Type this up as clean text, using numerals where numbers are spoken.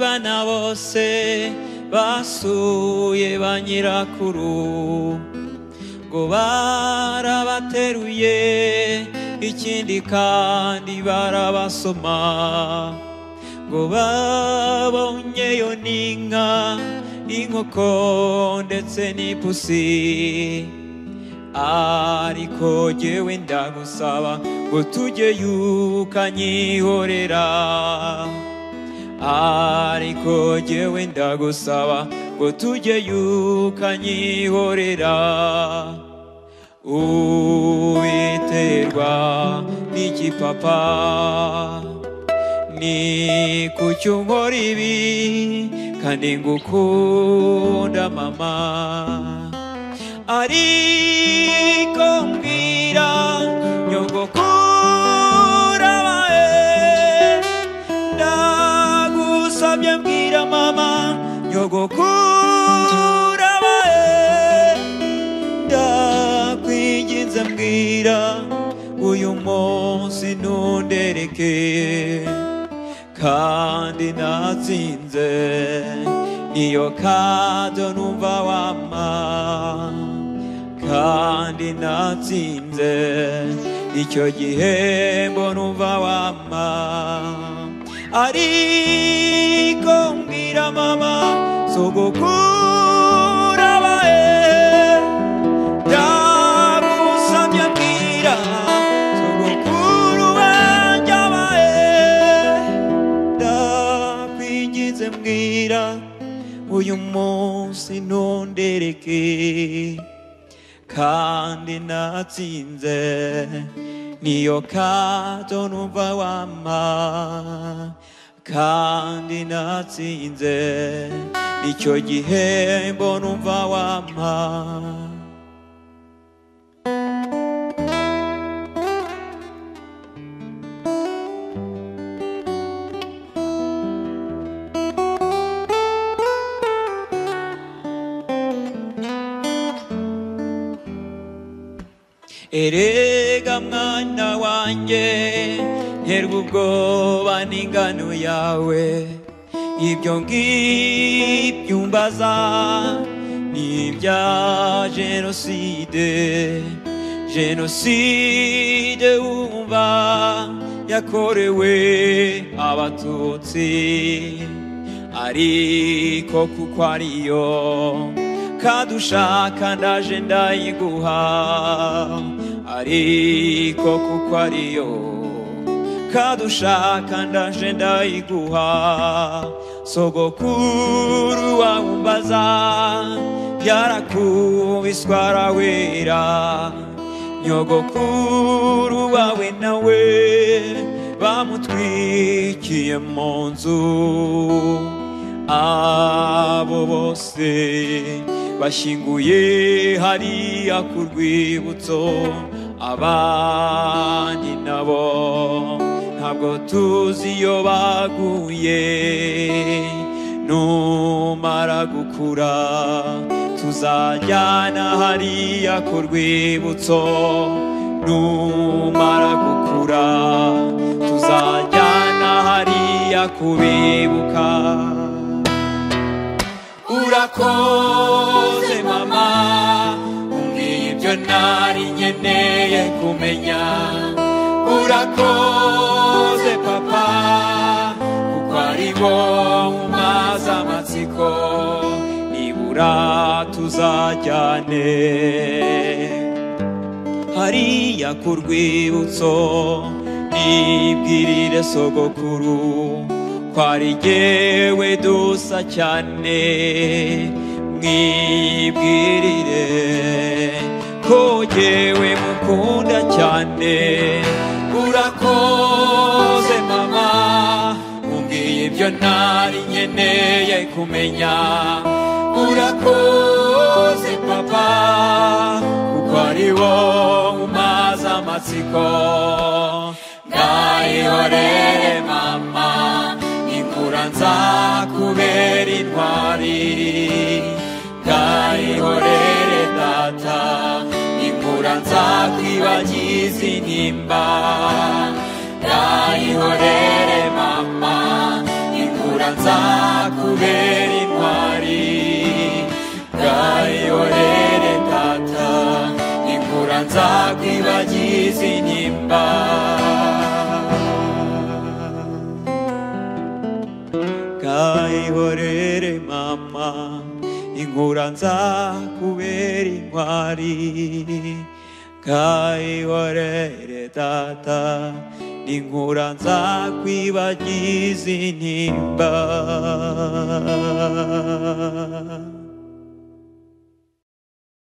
bana bose basuye ba nyirakuru ngo barabateruye ikindi kandi barabasoma ngo babonyeyo n'inka inkoko ndetse n'ipusi ariko jyewe ndagusaba ngo tujyeyo ukanyihorera ariko jyewe ndagusaba ngo tujyeyo ukanyihorera ubiterwa n'iki papa ni kuki unkora ibi kandi ngukunda mama ariko mbwira nyogokuru abahe ndagusabye mbwira mama nyogokuru abahe ndakwinginze mbwira uyu munsi ntundereke kandi natsinze niyo kado numva wama kandi natsinze icyo gihembo numva wama ariko mbwira mama sogokuru abahe ndagusabye mbwira sogokuru wanjye abahe ndakwinginze mbwira uyu munsi ntundereke kandi natsinze niyo kado numva wama kandi natsinze icyo gihembo numva wama erega mwana wanjye nterwa ubwoba n'ingano yawe ibyo ngibyo umbaza ni ibya jenoside wumva yakorewe abatutsi ariko kuko ariyo kadushaka ndaje ndayiguha ariko kuko ariyo kadushaka ndaje ndayiguha sogokuru wawumbaza yarakubiswe arawera nyogokuru wawe nawe bamutwikiye mu nzu abo bose bashyinguye hariya ku rwibutso abandi nabo ntabwo tuzi iyo baguye numara gukura tuzajyana hariya ku rwibutso numara gukura tuzajyana hariya kubibuka urakoze mama umbwiye ibyo nari nkeneye kumenya urakoze papa kuko ari bo umaze amatsiko nibura tuzajyane hariya ku rwibutso nibwirire sogokuru kwari jyewe dusa cyane mwibwirire ko jyewe mukunda cyane urakoze mama umbwiye ibyo ntari nkeneye kumenya urakoze papa kuko ari wo umaze amatsiko ngayihorere mama nzakubera intwari ngayihorere data inkura nzakwibagiza intimba ngayihorere mama inkura nzakubera intwari ngayihorere data inkura nzakwibagiza intimba ngayihorere mama inkura nzakubera intwari ngayihorere data inkura nzakwibagiza intimba